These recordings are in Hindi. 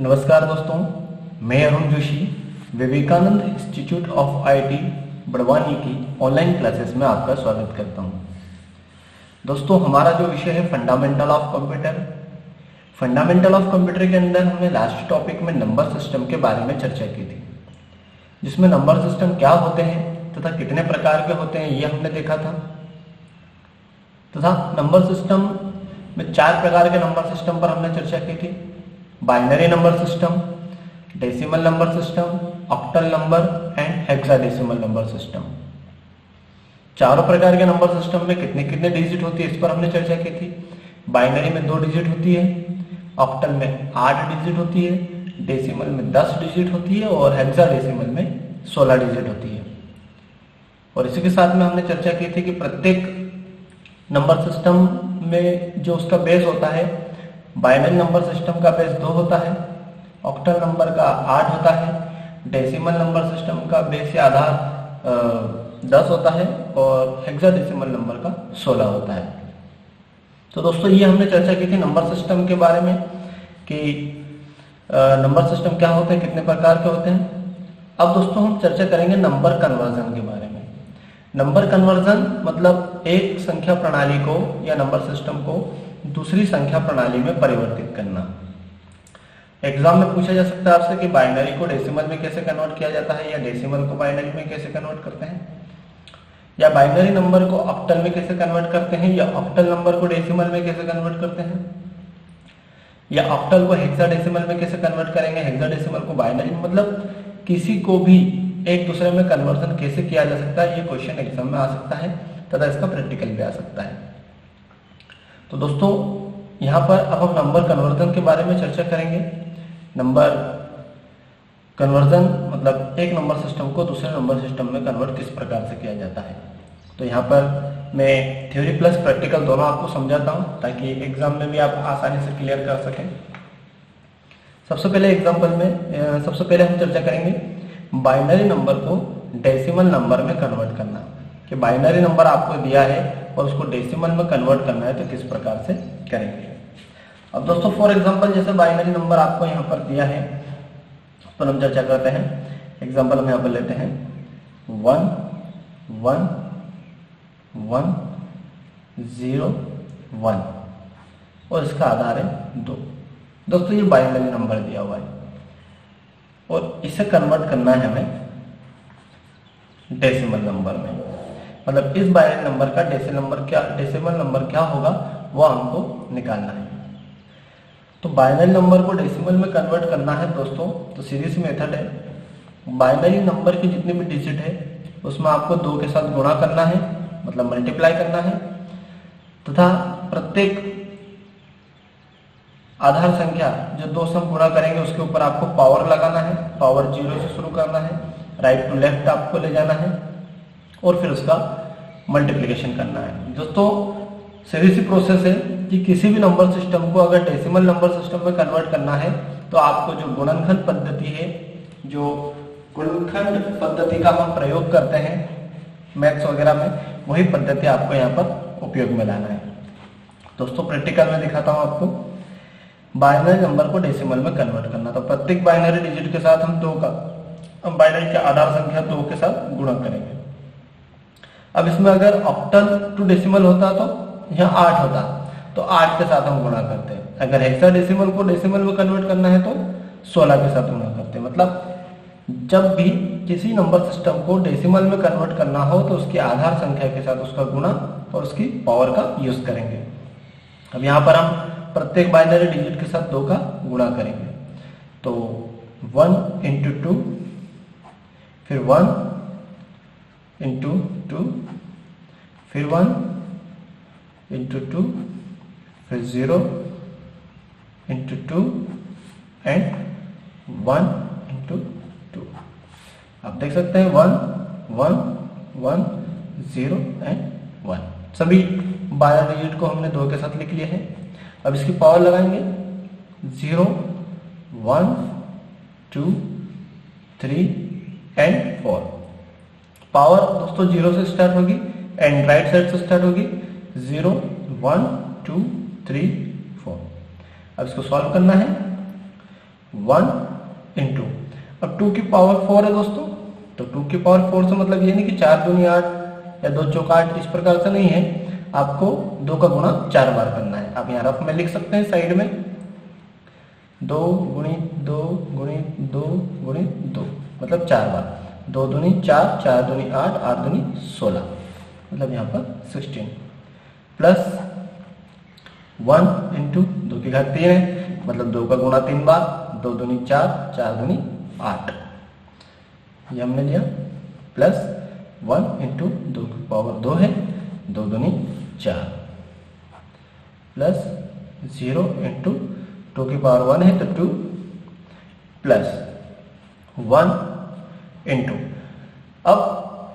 नमस्कार दोस्तों, मैं Arun Joshi Vivekananda institute of IT Barwani की ऑनलाइन क्लासेस में आपका स्वागत करता हूं। दोस्तों, हमारा जो विषय है fundamental of computer. Fundamental of computer के अंदर हमने लास्ट टॉपिक में नंबर सिस्टम के बारे में चर्चा की थी, जिसमें नंबर सिस्टम क्या होते हैं तथा कितने प्रकार के होते हैं ये हमने देखा था। तथा नंबर सिस्टम में 4 प्रकार के नंबर सिस्टम पर हमने चर्चा की थी: binary number system, decimal number system, octal number and hexadecimal number system. चारों प्रकार के नंबर सिस्टम में कितने कितने डिजिट होती है इस पर हमने चर्चा की थी। बाइनरी में 2 डिजिट होती है, ऑक्टल में 8 डिजिट होती है, डेसिमल में 10 डिजिट होती है और हेक्साडेसिमल में 16 डिजिट होती है। और इसी के साथ में हमने चर्चा की थी कि प्रत्येक नंबर सिस्टम में जो उसका बेस होता है, बाइनरी नंबर सिस्टम का बेस 2 होता है, ऑक्टल नंबर का 8 होता है, डेसिमल नंबर सिस्टम का बेस या आधार 10 होता है और हेक्साडेसिमल नंबर का 16 होता है। तो दोस्तों, ये हमने चर्चा की थी नंबर सिस्टम के बारे में कि नंबर सिस्टम क्या होते हैं, कितने प्रकार के होते हैं। अब दोस्तों हम चर्चा करेंगे नंबर कन्वर्जन के बारे में। नंबर कन्वर्जन मतलब एक संख्या प्रणाली को या नंबर सिस्टम को दूसरी संख्या प्रणाली में परिवर्तित करना। एग्जाम में पूछा जा सकता है आपसे कि बाइनरी को डेसिमल में कैसे कन्वर्ट किया जाता है, या डेसिमल को बाइनरी में कैसे कन्वर्ट करते हैं, या बाइनरी नंबर को ऑक्टल में कैसे कन्वर्ट करते हैं, या ऑक्टल नंबर को डेसिमल में कैसे कन्वर्ट करते हैं, या ऑक्टल को हेक्साडेसिमल में कैसे कन्वर्ट करेंगे, हेक्साडेसिमल को बाइनरी में। मतलब किसी को भी एक दूसरे में कन्वर्जन कैसे किया जा सकता है, ये क्वेश्चन एग्जाम में आ सकता है तथा इसका प्रैक्टिकल भी आ सकता है। तो दोस्तों, यहाँ पर अब हम नंबर कन्वर्जन के बारे में चर्चा करेंगे। नंबर कन्वर्जन मतलब एक नंबर सिस्टम को दूसरे नंबर सिस्टम में कन्वर्ट किस प्रकार से किया जाता है। तो यहाँ पर मैं थ्योरी प्लस प्रैक्टिकल दोनों आपको समझाता हूँ ताकि एग्जाम में भी आप आसानी से क्लियर कर सकें। सबसे पहले हम चर्चा करेंगे बाइनरी नंबर को डेसिमल नंबर में कन्वर्ट करना, कि बाइनरी नंबर आपको दिया है और उसको डेसिमल में कन्वर्ट करना है तो किस प्रकार से करेंगे। अब दोस्तों, फॉर एग्जांपल जैसे बाइनरी नंबर आपको यहाँ पर दिया है तो हम चर्चा करते हैं। एग्जांपल हम यहाँ पर लेते हैं 1 1 1 0 1 और इसका आधार है 2। दोस्तों, ये बाइनरी नंबर दिया हुआ है और इसे कन्वर्ट करना है हमें डेसिमल नंबर में। मतलब इस बाइनरी नंबर का डेसिमल नंबर क्या होगा वो हमको निकालना है। तो बाइनरी नंबर को डेसिमल में कन्वर्ट करना है दोस्तों, तो सीधी सी मेथड है। बाइनरी नंबर की जितनी भी डिजिट है उसमें आपको 2 के साथ गुणा करना है, मतलब मल्टीप्लाई करना है, तथा प्रत्येक आधार संख्या जो 2 से हम गुणा करेंगे उसके ऊपर आपको पावर लगाना है। पावर 0 से शुरू करना है, राइट टू लेफ्ट आपको ले जाना है और फिर उसका मल्टीप्लिकेशन करना है। दोस्तों, सीधी सी प्रोसेस है कि किसी भी नंबर सिस्टम को अगर डेसिमल नंबर सिस्टम में कन्वर्ट करना है तो आपको जो गुणनखंड पद्धति है, जो गुणनखंड पद्धति का हम प्रयोग करते हैं मैथ्स वगैरह में, वही पद्धति आपको यहाँ पर उपयोग में लाना है। दोस्तों, प्रैक्टिकल में दिखाता हूँ आपको। बाइनरी नंबर को डेसिमल में कन्वर्ट करना, तो प्रत्येक बाइनरी डिजिट के साथ हम 2 का बाइनरी के आधार संख्या 2 के साथ गुणा करेंगे। अब इसमें अगर ऑक्टल टू डेसिमल होता तो यहाँ 8 होता, तो 8 के साथ हम गुणा करते हैं। अगर हेक्साडेसिमल को डेसिमल में कन्वर्ट करना है तो 16 के साथ गुणा करते हैं। मतलब जब भी किसी नंबर सिस्टम को डेसिमल में कन्वर्ट करना हो तो उसकी आधार संख्या के साथ उसका गुणा और उसकी पावर का यूज करेंगे। अब यहाँ पर हम प्रत्येक बाइनरी डिजिट के साथ 2 का गुणा करेंगे। तो 1 इंटू 2, फिर 1 इंटू 2, फिर 1 इंटू 2, फिर 0 इंटू 2 एंड 1 इंटू 2। आप देख सकते हैं 1 1 1 0 एंड 1। सभी बाइनरी डिजिट को हमने 2 के साथ लिख लिए हैं। अब इसकी पावर लगाएंगे 0 1 2 3 एंड 4। पावर दोस्तों 0 से स्टार्ट होगी एंड राइट साइड से स्टार्ट होगी 0 1 2 3 4। अब इसको सॉल्व करना है। 1 इंटू, अब 2 की पावर 4 है दोस्तों, तो 2 की पावर 4 से मतलब ये नहीं कि 4 दूनी 8 या 2 चौका 8, इस प्रकार से नहीं है, आपको 2 का गुणा 4 बार करना है। आप यहाँ रफ में लिख सकते हैं साइड में 2 गुणी 2 गुणी 2 गुणी 2 मतलब 4 बार, 2 दूनी 4, 4 दूनी 8, 8 दूनी 16 मतलब यहाँ पर 16 प्लस 1 इंटू 2 की घात 3 है मतलब 2 का गुणा 3 बार, 2 दूनी 4, 4 दूनी 8 ये हमने लिया, प्लस 1 इंटू 2 की पावर 2 है, 2 दूनी 4 प्लस 0 इंटू 2 की पावर 1 है तो 2 प्लस 1 इंटू, अब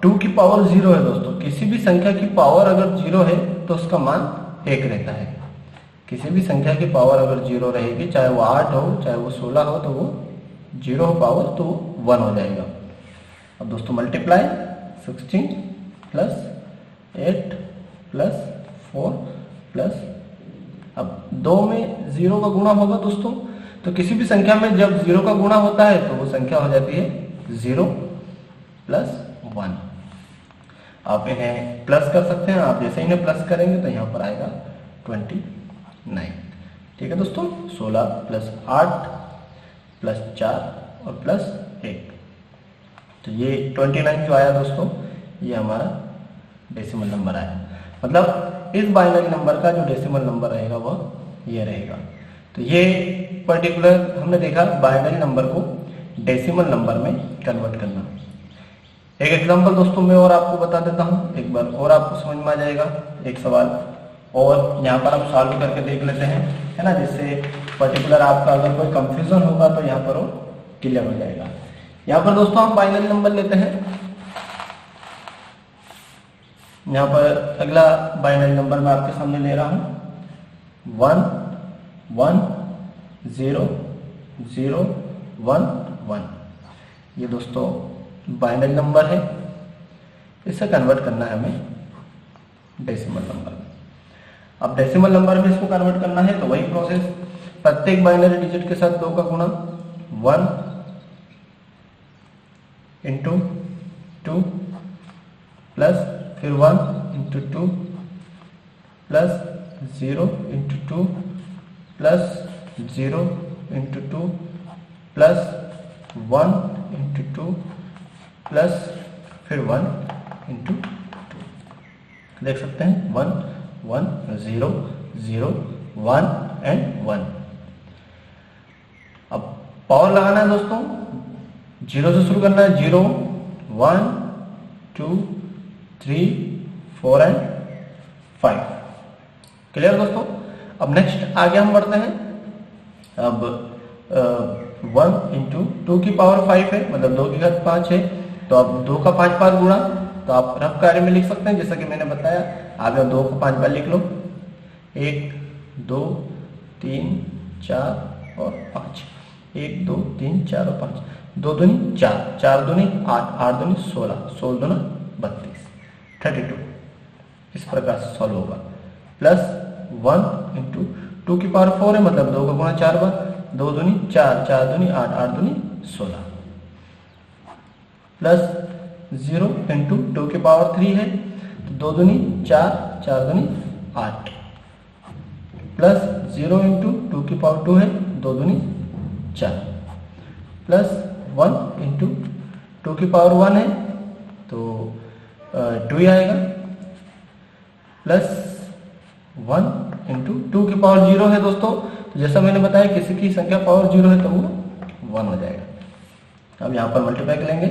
2 की पावर 0 है दोस्तों, किसी भी संख्या की पावर अगर 0 है तो उसका मान 1 रहता है। किसी भी संख्या की पावर अगर 0 रहेगी, चाहे वो 8 हो चाहे वो 16 हो, तो वो 0 हो पावर तो वो 1 हो जाएगा। अब दोस्तों मल्टीप्लाई 16 प्लस 8 प्लस 4 प्लस, अब 2 में 0 का गुणा होगा दोस्तों, तो किसी भी संख्या में जब 0 का गुणा होता है तो वो संख्या हो जाती है 0 प्लस 1। आप इन्हें प्लस कर सकते हैं, आप जैसे इन्हें प्लस करेंगे तो यहाँ पर आएगा 29। ठीक है दोस्तों, 16 प्लस 8 प्लस 4 और प्लस 1, तो ये 29 जो आया दोस्तों, ये हमारा डेसिमल नंबर आया। मतलब इस बाइनरी नंबर का जो डेसिमल नंबर रहेगा वह ये रहेगा। तो ये पर्टिकुलर हमने देखा बाइनरी नंबर को डेसिमल नंबर में कन्वर्ट करना। एक एग्जांपल दोस्तों मैं और आपको बता देता हूँ, एक बार और आपको समझ में आ जाएगा। एक सवाल और यहाँ पर हम सॉल्व करके देख लेते हैं, है ना, जिससे पर्टिकुलर आपका अगर कोई कंफ्यूजन होगा तो यहाँ पर वो क्लियर हो जाएगा। यहाँ पर दोस्तों हम बाइनरी नंबर लेते हैं। यहाँ पर अगला बाइनरी नंबर मैं आपके सामने ले रहा हूँ 1 1 0 0 1 1। ये दोस्तों बाइनरी नंबर है, इसे कन्वर्ट करना है हमें डेसिमल नंबर में। अब डेसिमल नंबर में इसको कन्वर्ट करना है तो वही प्रोसेस, प्रत्येक बाइनरी डिजिट के साथ 2 का गुणा, 1 इंटू 2 प्लस फिर 1 into 2 plus 0 into 2 plus 0 into 2 plus 1 into 2 plus फिर 1 इंटू 2। देख सकते हैं 1 1 0 0 1 एंड 1। अब पावर लगाना है दोस्तों, 0 से शुरू करना है, 0 1 2 3 4 एंड 5। क्लियर दोस्तों। अब नेक्स्ट आगे हम बढ़ते हैं। अब 1 इंटू 2 की पावर 5 है मतलब 2 की घात 5 है, तो अब 2 का 5 बार गुणा, तो आप रफ कार्य में लिख सकते हैं जैसा कि मैंने बताया। आप 2 को 5 बार लिख लो, 1 2 3 4 और 5, 1 2 3 4 और 5, 2 दूनी 4, 4 दूनी 8, 8 दूनी 16, 16 दूना 32, 32। इस प्रकार से सॉल्व होगा। प्लस 1 इंटू 2 की पावर 4 है मतलब 2 का गुणा 4 बार, 2 दूनी 4, 4 दूनी 8, 8 दूनी 16, प्लस 0 इंटू 2 की पावर 3 है तो 2 दूनी 4, 4 दूनी 8, प्लस 0 इंटू 2 की पावर 2 है, 2 दूनी 4, प्लस 1 इंटू 2 की पावर 1 है तो 2 ही आएगा, प्लस 1 इंटू 2 की पावर 0 है दोस्तों, तो जैसा मैंने बताया किसी की संख्या पावर 0 है तो वो 1 हो जाएगा। अब यहाँ पर मल्टीप्लाई करेंगे,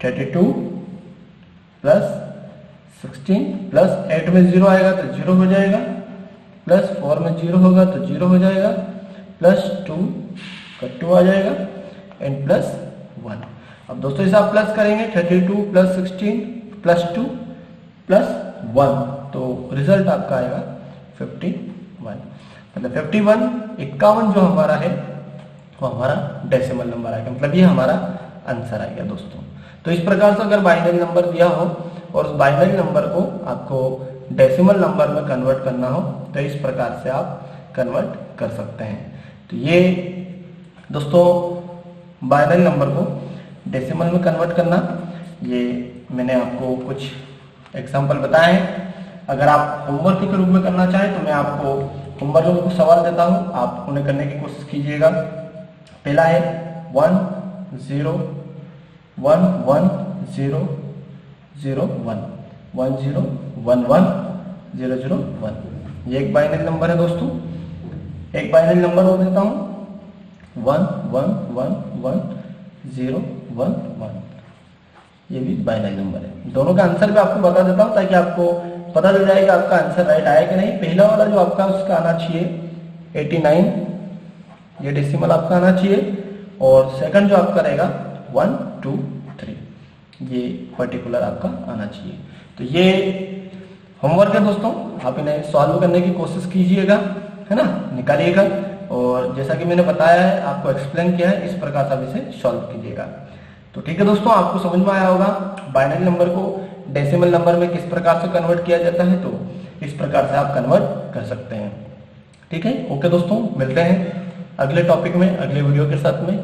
32 प्लस 16 प्लस 8 में 0 आएगा तो 0 हो जाएगा, प्लस 4 में 0 होगा तो 0 हो जाएगा, प्लस 2 का 2 आ जाएगा एंड प्लस 1। अब दोस्तों इसे आप प्लस करेंगे, 32 प्लस 16 प्लस 2 प्लस 1, तो रिजल्ट आपका आएगा 51। मतलब 51 जो हमारा है वो हमारा डेसिमल नंबर आएगा, मतलब ये हमारा आंसर आएगा दोस्तों। तो इस प्रकार से अगर बाइनरी नंबर दिया हो और उस बाइनरी नंबर को आपको डेसिमल नंबर में कन्वर्ट करना हो तो इस प्रकार से आप कन्वर्ट कर सकते हैं। तो ये दोस्तों बाइनरी नंबर को डेसिमल में कन्वर्ट करना, ये मैंने आपको कुछ एग्जांपल बताए हैं। अगर आप होमवर्क के रूप में करना चाहें तो मैं आपको होमवर्क में कुछ सवाल देता हूं, आप उन्हें करने की कोशिश कीजिएगा। पहला है 1 0 1 1 0 0 1 1 0 1 1 0 0 1। ये एक बाइनरी नंबर है दोस्तों। एक बाइनरी नंबर और देता हूं 1 1 1 1 0 1 1। ये भी बाइनरी नंबर है। दोनों का आंसर भी आपको बता देता हूं ताकि आपको पता चल जाए कि आपका आंसर राइट आया कि नहीं। पहला वाला जो आपका उसका आना चाहिए 89, ये डेसिमल आपका आना चाहिए। और सेकंड जो आपका रहेगा 1 2 3, ये पर्टिकुलर आपका आना चाहिए। तो ये होमवर्क है दोस्तों, आप इन्हें सॉल्व करने की कोशिश कीजिएगा, है ना, निकालिएगा। और जैसा कि मैंने बताया है, आपको एक्सप्लेन किया है, इस प्रकार से आप इसे सॉल्व कीजिएगा। तो ठीक है दोस्तों, आपको समझ में आया होगा बाइनरी नंबर को डेसिमल नंबर में किस प्रकार से कन्वर्ट किया जाता है। तो इस प्रकार से आप कन्वर्ट कर सकते हैं। ठीक है, ओके दोस्तों, मिलते हैं अगले टॉपिक में, अगले वीडियो के साथ में।